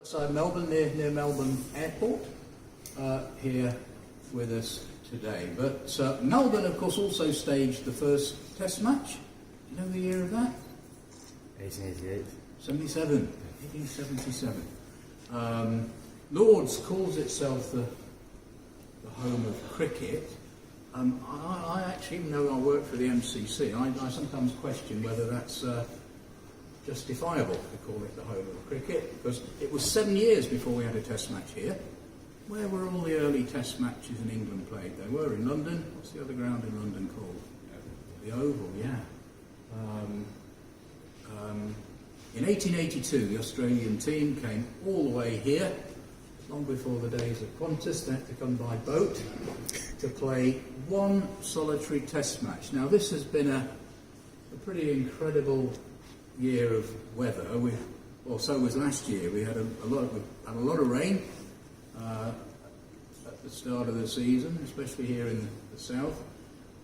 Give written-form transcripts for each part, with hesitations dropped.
So Melbourne, near Melbourne Airport, here with us today. But Melbourne, of course, also staged the first Test match. Do you know the year of that? 1888. 1877. Lord's calls itself the home of cricket. I actually, even though I work for the MCC, I sometimes question whether that's justifiable to call it the home of cricket, because it was 7 years before we had a Test match here. Where were all the early Test matches in England played? They were in London. What's the other ground in London called? The Oval, yeah. In 1882, the Australian team came all the way here, long before the days of Qantas. They had to come by boat to play one solitary Test match. Now, this has been a pretty incredible year of weather. So was last year. We had a lot of rain at the start of the season, especially here in the south.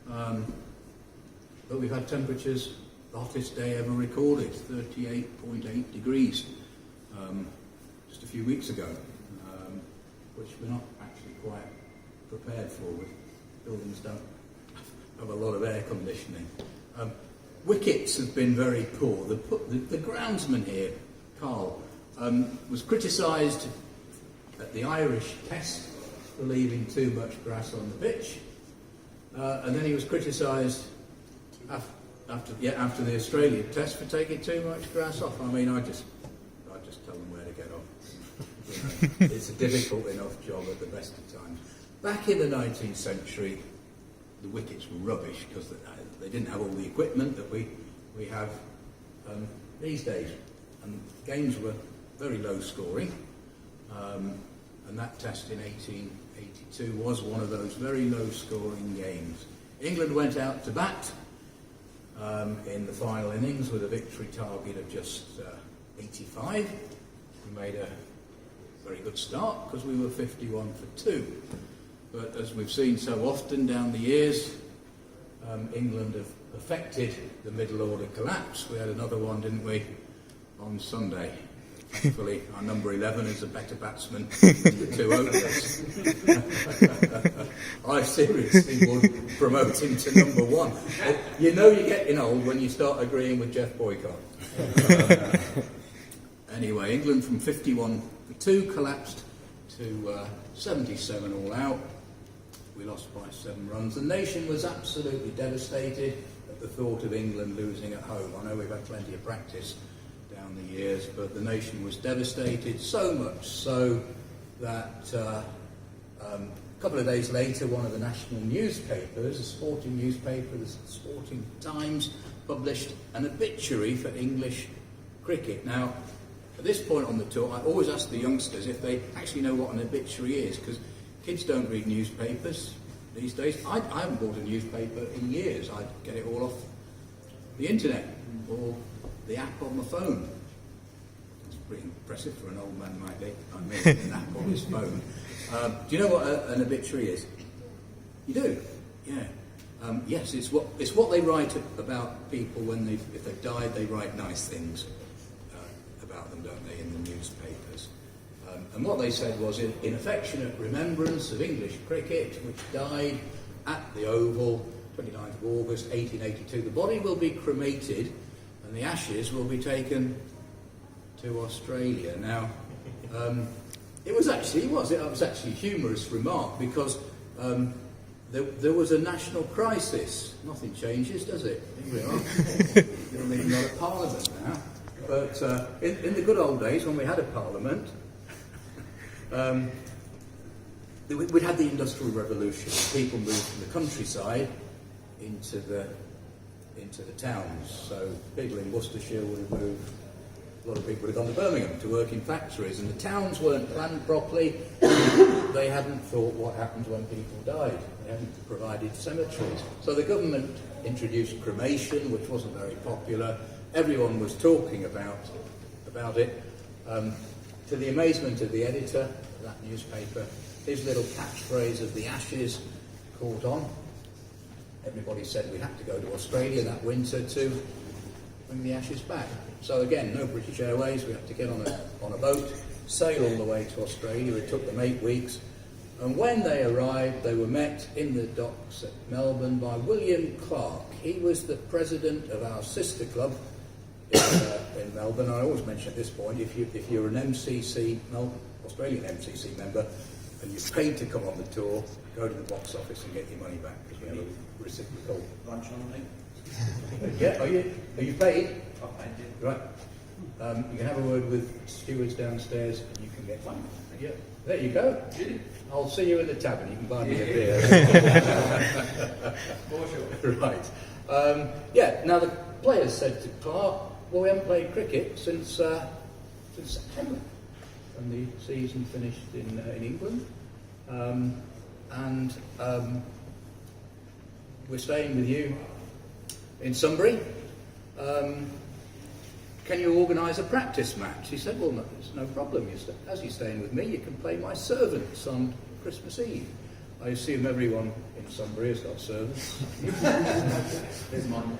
But we've had temperatures, the hottest day ever recorded, 38.8 degrees, just a few weeks ago, which we're not actually quite prepared for. Buildings don't have a lot of air conditioning. Wickets have been very poor. The groundsman here, Carl, was criticised at the Irish Test for leaving too much grass on the pitch, and then he was criticised after the Australian Test for taking too much grass off. I mean, I just tell them where to get off. You know, it's a difficult enough job at the best of times. Back in the 19th century, the wickets were rubbish because they didn't have all the equipment that we have these days, and games were very low scoring, and that Test in 1882 was one of those very low scoring games. England went out to bat in the final innings with a victory target of just 85. We made a very good start because we were 51 for 2. But as we've seen so often down the years, England have affected the middle order collapse. We had another one, didn't we, on Sunday. Thankfully, our number 11 is a better batsman than the two openers. I seriously would promote him to number 1. You know you're getting old when you start agreeing with Jeff Boycott. Anyway, England from 51 for 2 collapsed to 77 all out. We lost by 7 runs. The nation was absolutely devastated at the thought of England losing at home. I know we've had plenty of practice down the years, but the nation was devastated, so much so that a couple of days later, one of the national newspapers, a sporting newspaper, the Sporting Times, published an obituary for English cricket. Now, at this point on the tour, I always ask the youngsters if they actually know what an obituary is, because kids don't read newspapers these days. I haven't bought a newspaper in years. I get it all off the internet or the app on my phone. It's pretty impressive for an old man like me. I mean, an app on his phone. Do you know what an obituary is? You do? Yeah. Yes, it's what they write about people if they've died. They write nice things about them, don't they, in the newspapers? And what they said was, in affectionate remembrance of English cricket, which died at the Oval, 29th of August 1882, the body will be cremated and the ashes will be taken to Australia. Now, it was actually a humorous remark, because there was a national crisis. Nothing changes, does it? Here we are. You're even not at Parliament now. But in the good old days, when we had a Parliament, we'd had the Industrial Revolution. People moved from the countryside into the towns. So people in Worcestershire would have moved. A lot of people would have gone to Birmingham to work in factories, and the towns weren't planned properly. They hadn't thought what happens when people died. They hadn't provided cemeteries. So the government introduced cremation, which wasn't very popular. Everyone was talking about it. To the amazement of the editor of that newspaper, his little catchphrase of the ashes caught on. Everybody said we had to go to Australia that winter to bring the ashes back. So again, no British Airways, we had to get on a boat sail all the way to Australia. It took them 8 weeks. And when they arrived, they were met in the docks at Melbourne by William Clark. He was the president of our sister club in Melbourne. I always mention at this point, if you're an MCC, Australian MCC member, and you're paid to come on the tour, go to the box office and get your money back, because we have a reciprocal Lunch on me? Yeah, are you paid? I paid you. Right. You can have a word with stewards downstairs and you can get money. Yeah. There you go. I'll see you in the tavern. You can buy me a beer. For sure. Right. Now the players said to Clark, well, we haven't played cricket since September. And the season finished in England. We're staying with you in Sunbury. Can you organise a practice match? He said, well, no, it's no problem. As you're staying with me, you can play my servants on Christmas Eve. I assume everyone in Sunbury has got servants. There's mine.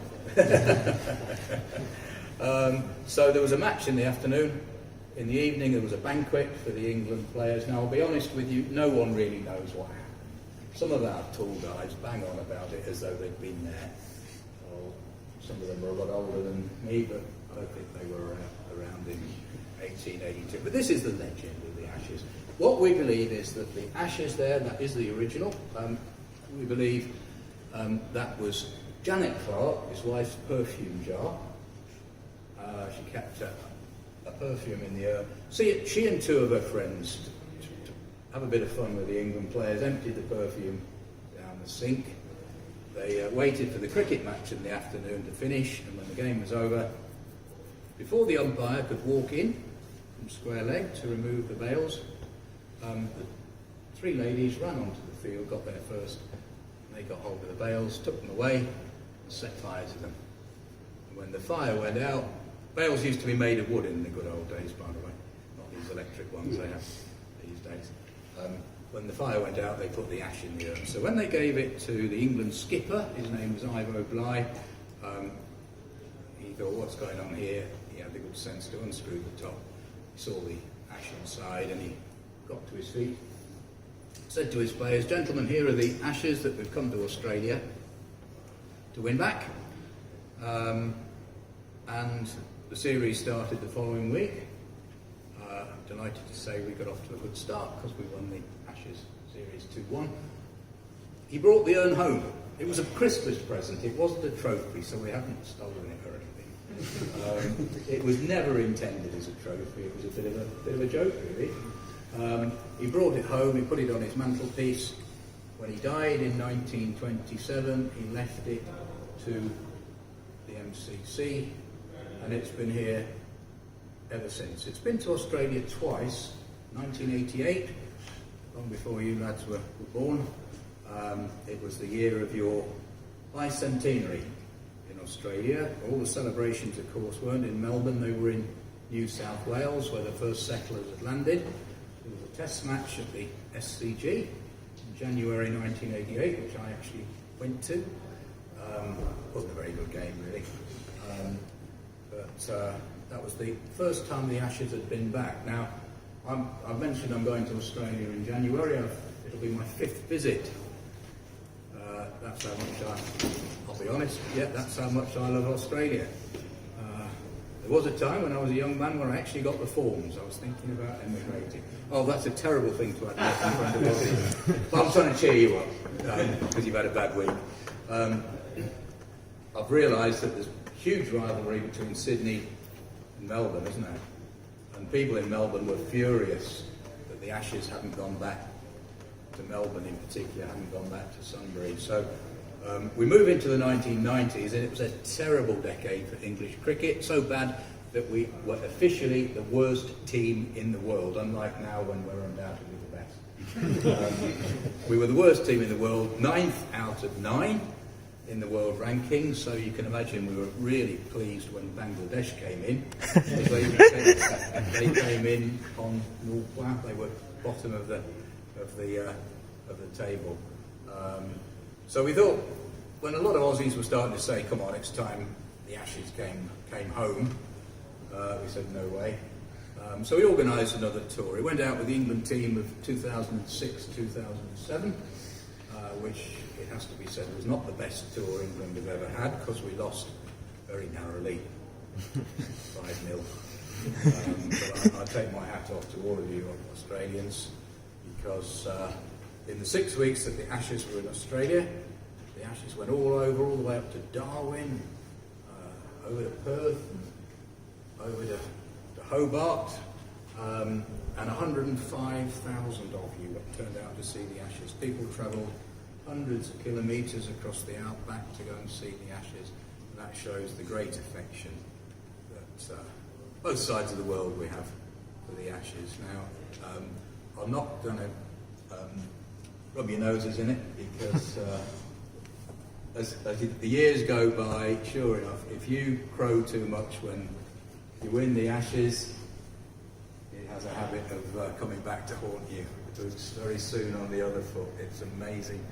So there was a match in the afternoon. In the evening, there was a banquet for the England players. Now, I'll be honest with you, no one really knows what happened. Some of our tall guys bang on about it as though they'd been there. Some of them were a lot older than me, but I don't think they were around in 1882. But this is the legend of the Ashes. What we believe is that the Ashes there, that is the original. We believe that was Janet Clark, his wife's perfume jar. She kept a perfume in the urn. She and two of her friends, to have a bit of fun with the England players, emptied the perfume down the sink. They waited for the cricket match in the afternoon to finish, and when the game was over, before the umpire could walk in from square leg to remove the bails, the three ladies ran onto the field, got there first, and they got hold of the bails, took them away, and set fire to them. And when the fire went out, bails used to be made of wood in the good old days, by the way, not these electric ones they have these days. When the fire went out, they put the ash in the urn. So when they gave it to the England skipper, his name was Ivo Bligh, he thought, what's going on here? He had the good sense to unscrew the top. He saw the ash inside and he got to his feet, said to his players, gentlemen, here are the Ashes that we've come to Australia to win back. And the series started the following week. I'm delighted to say we got off to a good start because we won the Ashes series 2-1. He brought the urn home. It was a Christmas present. It wasn't a trophy, so we haven't stolen it or anything. It was never intended as a trophy. It was a bit of a joke, really. He brought it home. He put it on his mantelpiece. When he died in 1927, he left it to the MCC, and it's been here ever since. It's been to Australia twice, 1988, long before you lads were born. It was the year of your bicentenary in Australia. All the celebrations, of course, weren't in Melbourne. They were in New South Wales, where the first settlers had landed. There was a test match at the SCG in January 1988, which I actually went to. Wasn't a very good game, really. But that was the first time the Ashes had been back. Now, I've mentioned I'm going to Australia in January. It'll be my 5th visit. That's how much I'll be honest, that's how much I love Australia. There was a time when I was a young man when I actually got the forms. I was thinking about emigrating. Oh, that's a terrible thing to admit in front of others. But I'm trying to cheer you up, because you've had a bad week. I've realised that there's huge rivalry between Sydney and Melbourne, isn't there? And people in Melbourne were furious that the Ashes hadn't gone back to Melbourne, in particular, hadn't gone back to Sunbury. So we move into the 1990s, and it was a terrible decade for English cricket, so bad that we were officially the worst team in the world, unlike now when we're undoubtedly the best. We were the worst team in the world, 9th out of 9 in the world rankings, so you can imagine we were really pleased when Bangladesh came in. They came in on Nulpla. They were bottom of the table. So we thought, when a lot of Aussies were starting to say, come on, it's time the Ashes came home, we said no way. So we organised another tour. It went out with the England team of 2006-2007, which, it has to be said, was not the best tour England have ever had, because we lost very narrowly, 5-0. But I take my hat off to all of you Australians, because in the 6 weeks that the Ashes were in Australia, the Ashes went all the way up to Darwin, over to Perth, and over to Hobart, and 105,000 of you turned out to see the Ashes. People travelled hundreds of kilometres across the outback to go and see the Ashes, and that shows the great affection that both sides of the world we have for the Ashes. Now, I'm not going to rub your noses in it, because as the years go by, sure enough, if you crow too much when you win the Ashes, it has a habit of coming back to haunt you. It was very soon on the other foot. It's amazing